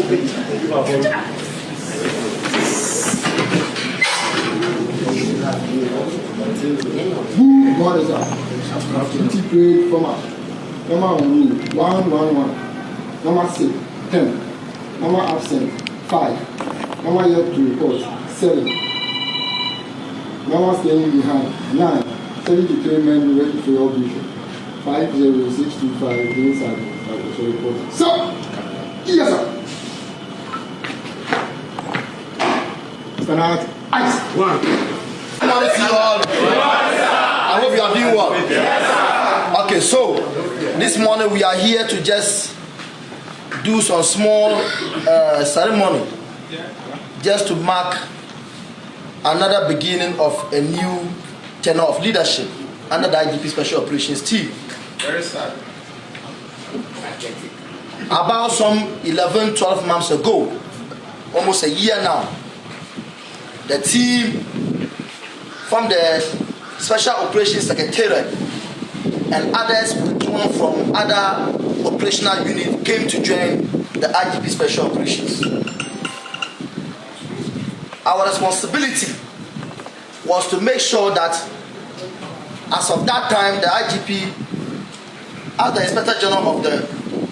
Who God is up? Activity grade format. Number 1, 1, 1, 1. Number 6, 10. Number absent, 5. Number yet to report, 7. Number staying behind, 9. 73 men ready for your vision. 50625 inside the report. So, yes, sir. Stand out. Ice. 1. Good morning to you all. I hope you are doing well. Yes, okay, so this morning we are here to just do some small ceremony just to mark another beginning of a new tenure of leadership under the IGP Special Operations team. Very sad. About some 11-12 months ago, almost a year now, the team from the Special Operations Secretariat and others withdrawn from other operational units came to join the IGP Special Operations. Our responsibility was to make sure that as of that time, the IGP, as the Inspector General of the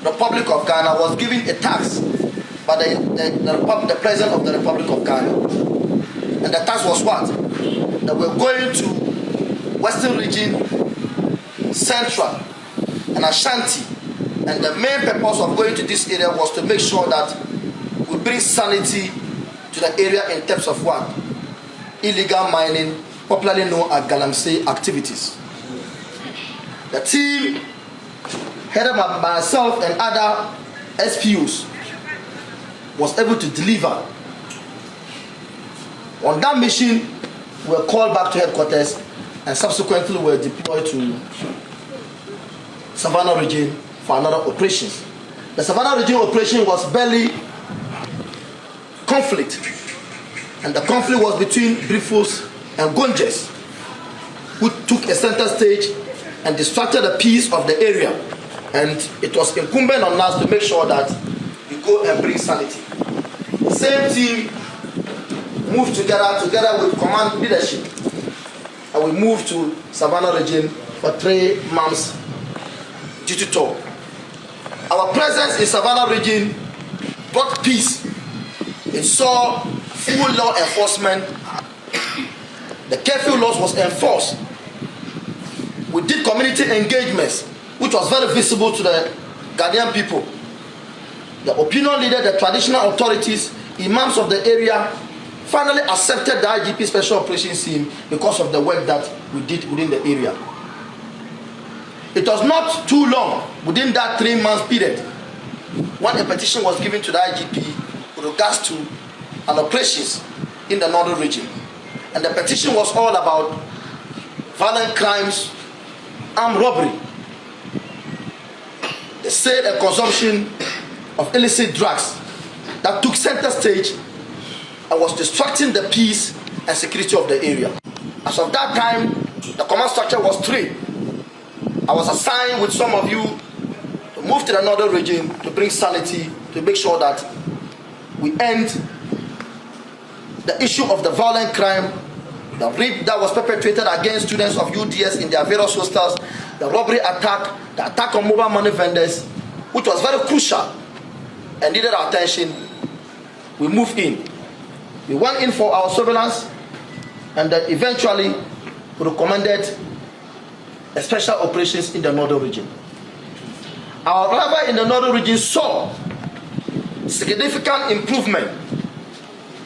Republic of Ghana, was given a task by the President of the Republic of Ghana. And the task was what? That we're going to Western Region, Central, and Ashanti. And the main purpose of going to this area was to make sure that we bring sanity to the area in terms of what? Illegal mining, popularly known as galamsey activities. The team, headed by myself and other SPUs, was able to deliver. On that mission, we were called back to headquarters and subsequently were deployed to Savannah region for another operations. The Savannah region operation was barely conflict, and the conflict was between Brifos and Gonjes, who took a center stage and distracted the peace of the area. And it was incumbent on us to make sure that we go and bring sanity. The same team moved together with command leadership, and we moved to Savannah region for 3 months duty tour. Our presence in Savannah region brought peace. It saw full law enforcement. The curfew laws was enforced. We did community engagements, which was very visible to the Ghanaian people. The opinion leader, the traditional authorities, imams of the area finally accepted the IGP Special Operations team because of the work that we did within the area. It was not too long within that 3 months period when a petition was given to the IGP with regards to an operations in the northern region. And the petition was all about violent crimes, armed robbery, the sale and consumption of illicit drugs that took center stage and was distracting the peace and security of the area. As of that time, the command structure was 3. I was assigned with some of you to move to the northern region to bring sanity, to make sure that we end the issue of the violent crime, the rape that was perpetrated against students of UDS in their various hostels, the robbery attack, the attack on mobile money vendors, which was very crucial and needed our attention. We moved in. We went in for our surveillance, and then eventually we recommended a special operations in the northern region. Our arrival in the northern region saw significant improvement,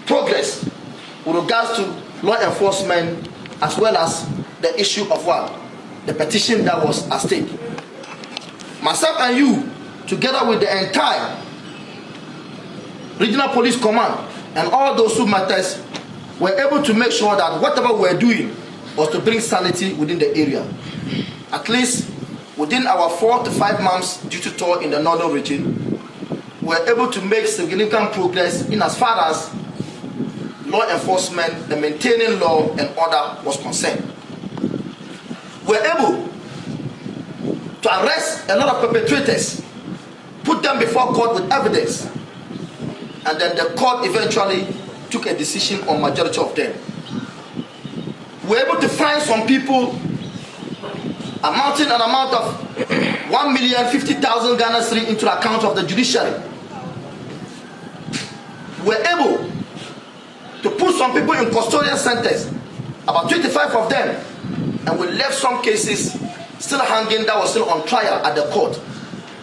progress with regards to law enforcement, as well as the issue of what? The petition that was at stake. Myself and you, together with the entire Regional Police Command and all those who matters, were able to make sure that whatever we were doing was to bring sanity within the area. At least within our 4 to 5 months duty tour in the northern region, we were able to make significant progress in as far as law enforcement, the maintaining law and order was concerned. We were able to arrest a lot of perpetrators, put them before court with evidence, and then the court eventually took a decision on majority of them. We were able to find some people amounting an amount of 1,050,000 Ghana cedi into the account of the judiciary. We were able to put some people in custodial centers, about 25 of them, and we left some cases still hanging that was still on trial at the court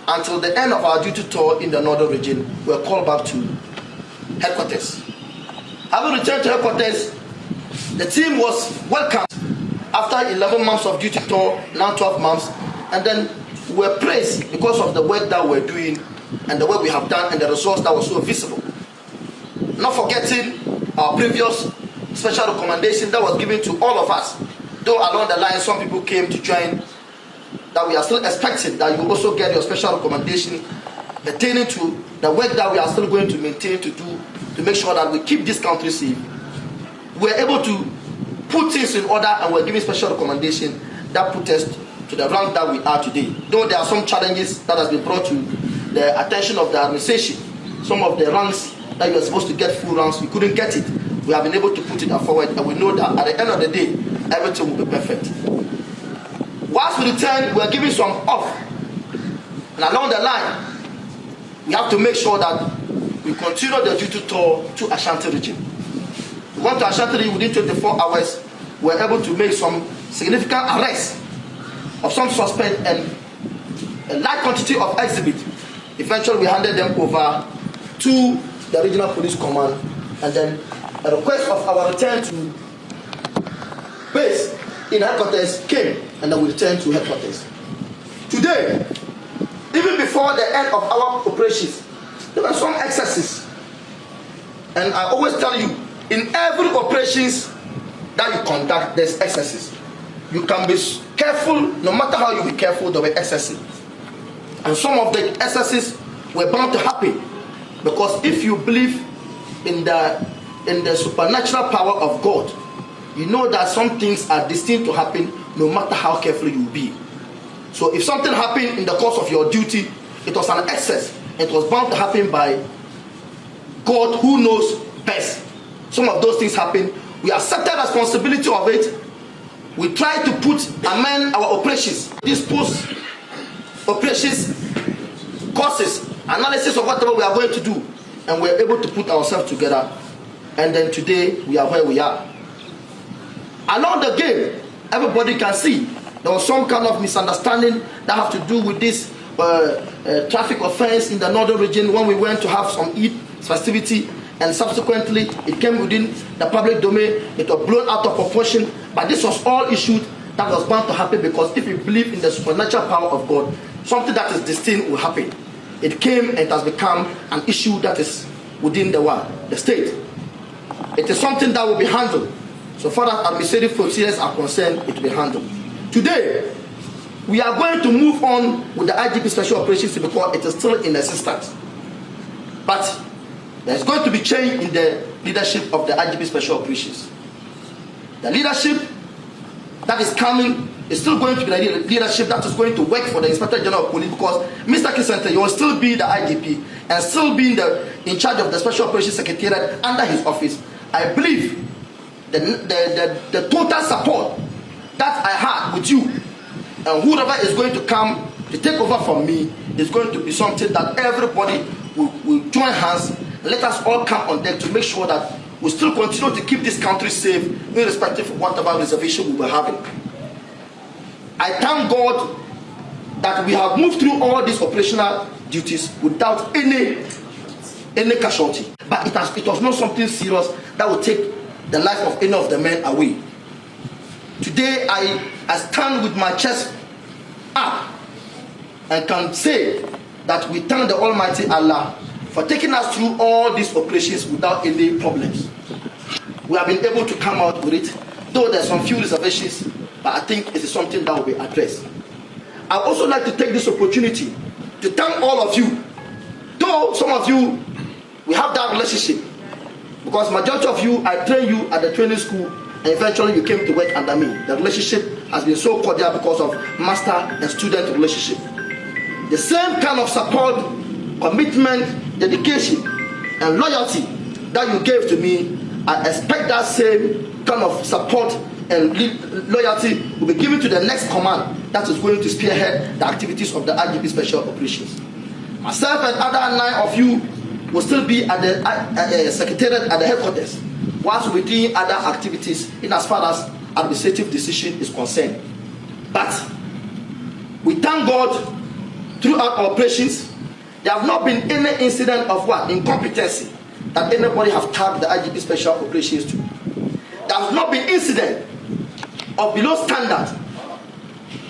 until the end of our duty tour in the northern region. We were called back to headquarters. Having returned to headquarters, the team was welcomed after 11 months of duty tour, now 12 months, and then we were praised because of the work that we were doing and the work we have done and the results that was so visible. Not forgetting our previous special recommendation that was given to all of us, though along the line some people came to join, that we are still expecting that you also get your special recommendation pertaining to the work that we are still going to maintain to do to make sure that we keep this country safe. We are able to put things in order, and we're giving special recommendation that put us to the rank that we are today. Though there are some challenges that has been brought to the attention of the administration, some of the ranks that you are supposed to get full ranks, we couldn't get it. We have been able to put it forward, and we know that at the end of the day, everything will be perfect. Whilst we return, we are giving some off, and along the line, we have to make sure that we continue the duty tour to Ashanti region. We went to Ashanti region within 24 hours. We were able to make some significant arrests of some suspect and a large quantity of exhibits. Eventually, we handed them over to the regional police command, and then a request of our return to base in headquarters came, and then we returned to headquarters. Today, even before the end of our operations, there were some excesses, and I always tell you, in every operations that you conduct, there's excesses. You can be careful, no matter how you be careful, there will be excesses. And some of the excesses were bound to happen, because if you believe in the supernatural power of God, you know that some things are destined to happen no matter how careful you be. So if something happened in the course of your duty, it was an excess. It was bound to happen by God, who knows best. Some of those things happen. We accepted responsibility of it. We try to amend our operations. These post-operations courses, analysis of whatever we are going to do, and we're able to put ourselves together. And then today, we are where we are. Along the game, everybody can see there was some kind of misunderstanding that have to do with this traffic offense in the northern region when we went to have some Eid festivity, and subsequently it came within the public domain. It was blown out of proportion, but this was all issued that was bound to happen, because if you believe in the supernatural power of God, something that is destined will happen. It came and it has become an issue that is within the state. It is something that will be handled. So far as administrative procedures are concerned, it will be handled. Today, we are going to move on with the IGP Special Operations because it is still in existence. But there's going to be change in the leadership of the IGP Special Operations. The leadership that is coming is still going to be the leadership that is going to work for the Inspector General of Police, because Mr. Kisente, you will still be the IGP and still be in charge of the Special Operations Secretariat under his office. I believe the total support that I had with you, and whoever is going to come to take over from me, is going to be something that everybody will join hands. Let us all come on deck to make sure that we still continue to keep this country safe, irrespective of whatever reservation we were having. I thank God that we have moved through all these operational duties without any casualty. But it was not something serious that would take the life of any of the men away. Today I stand with my chest up and can say that we thank the Almighty Allah for taking us through all these operations without any problems. We have been able to come out with it, though there's some few reservations, but I think it is something that will be addressed. I also like to take this opportunity to thank all of you. Though some of you, we have that relationship, because majority of you, I trained you at the training school, and eventually you came to work under me. The relationship has been so cordial because of master and student relationship. The same kind of support, commitment, dedication and loyalty that you gave to me, I expect that same kind of support and loyalty will be given to the next command that is going to spearhead the activities of the IGP Special Operations. Myself and other 9 of you will still be at the secretariat at the headquarters, whilst we're doing other activities in as far as administrative decision is concerned. But we thank God throughout our operations, there have not been any incident of what? Incompetency that anybody have tagged the IGP Special Operations to. There has not been incident of below standard.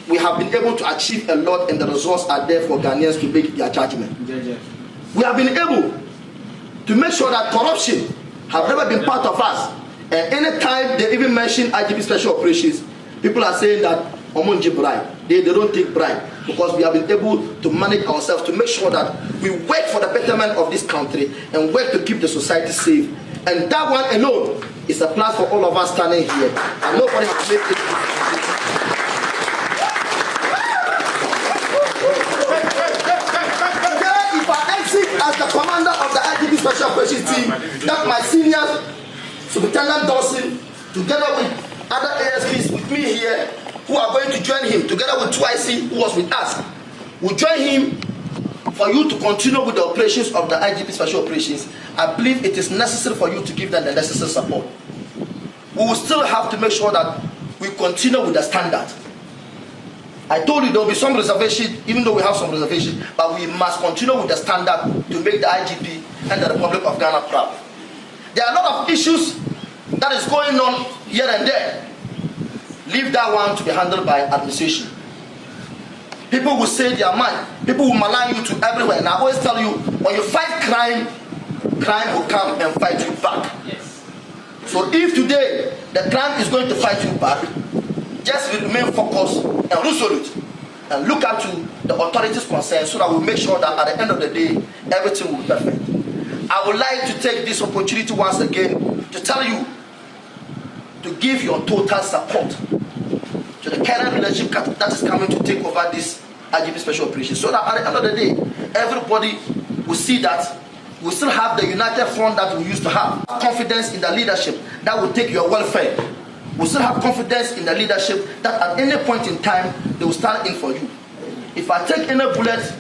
We have been able to achieve a lot, and the results are there for Ghanaians to make their judgment. We have been able to make sure that corruption have never been part of us. And anytime they even mention IGP Special Operations, people are saying that Omonji bribe. They don't take bribe, because we have been able to manage ourselves to make sure that we work for the betterment of this country and work to keep the society safe. And that one alone is a plus for all of us standing here. And nobody has made it. If I exit as the commander of the IGP Special Operations team, that my seniors, Superintendent Dawson, together with other ASPs with me here, who are going to join him, together with 2IC, who was with us, will join him for you to continue with the operations of the IGP Special Operations. I believe it is necessary for you to give them the necessary support. We will still have to make sure that we continue with the standard. I told you there will be some reservation, even though we have some reservation, but we must continue with the standard to make the IGP and the Republic of Ghana proud. There are a lot of issues that is going on here and there. Leave that one to be handled by administration. People will say their mind. People will malign you to everywhere. And I always tell you, when you fight crime, crime will come and fight you back. Yes. So if today the crime is going to fight you back, just remain focused and resolute and look up to the authorities concerned, so that we make sure that at the end of the day, everything will be perfect. I would like to take this opportunity once again to tell you to give your total support to the current leadership that is coming to take over this IGP Special Operations, so that at the end of the day, everybody will see that we still have the united front that we used to have. Confidence in the leadership that will take your welfare. We still have confidence in the leadership that at any point in time, they will stand in for you. If I take any bullet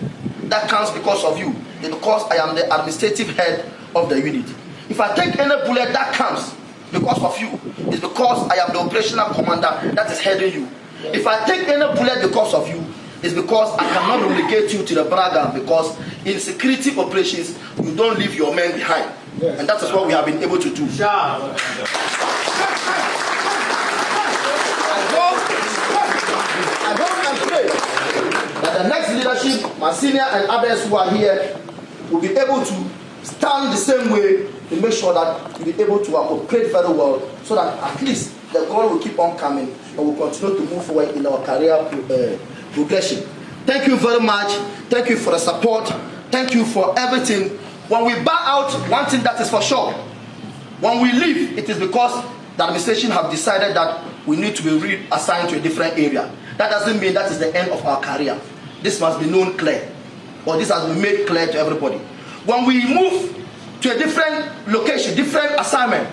that comes because of you, it's because I am the administrative head of the unit. If I take any bullet that comes because of you, it's because I am the operational commander that is heading you. If I take any bullet because of you, it's because I cannot relegate you to the Braga, because in security operations, you don't leave your men behind. Yes. And that is what we have been able to do. I hope and pray that the next leadership, my senior and others who are here, will be able to stand the same way to make sure that we'll be able to operate very well, so that at least the goal will keep on coming and we'll continue to move forward in our career progression. Thank you very much. Thank you for the support. Thank you for everything. When we bow out, one thing that is for sure, when we leave, it is because the administration have decided that we need to be reassigned to a different area. That doesn't mean that is the end of our career. This must be known clear, or this has been made clear to everybody. When we move to a different location, different assignment,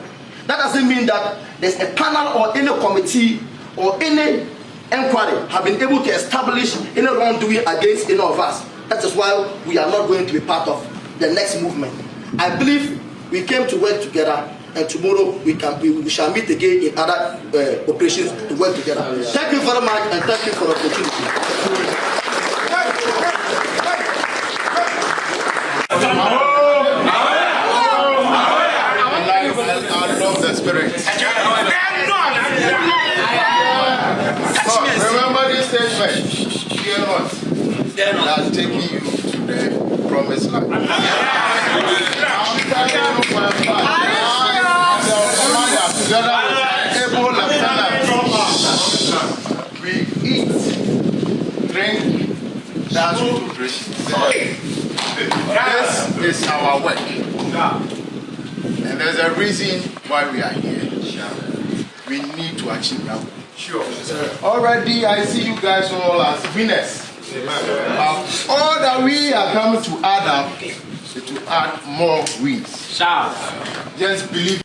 that doesn't mean that there's a panel or any committee or any inquiry have been able to establish any wrongdoing against any of us. That is why we are not going to be part of the next movement. I believe we came to work together, and tomorrow we shall meet again in other operations to work together. Thank you very much, and thank you for the opportunity. I love the spirit. Remember this statement. Fear not. They are taking you to the promised land. I'm telling you for a fact. Together with able lieutenant, we eat, drink, dance with operation. This is our work. And there's a reason why we are here. We need to achieve that. Sure. Already I see you guys all as winners. All that we are coming to add up, it will add more wins. Sharp. Just believe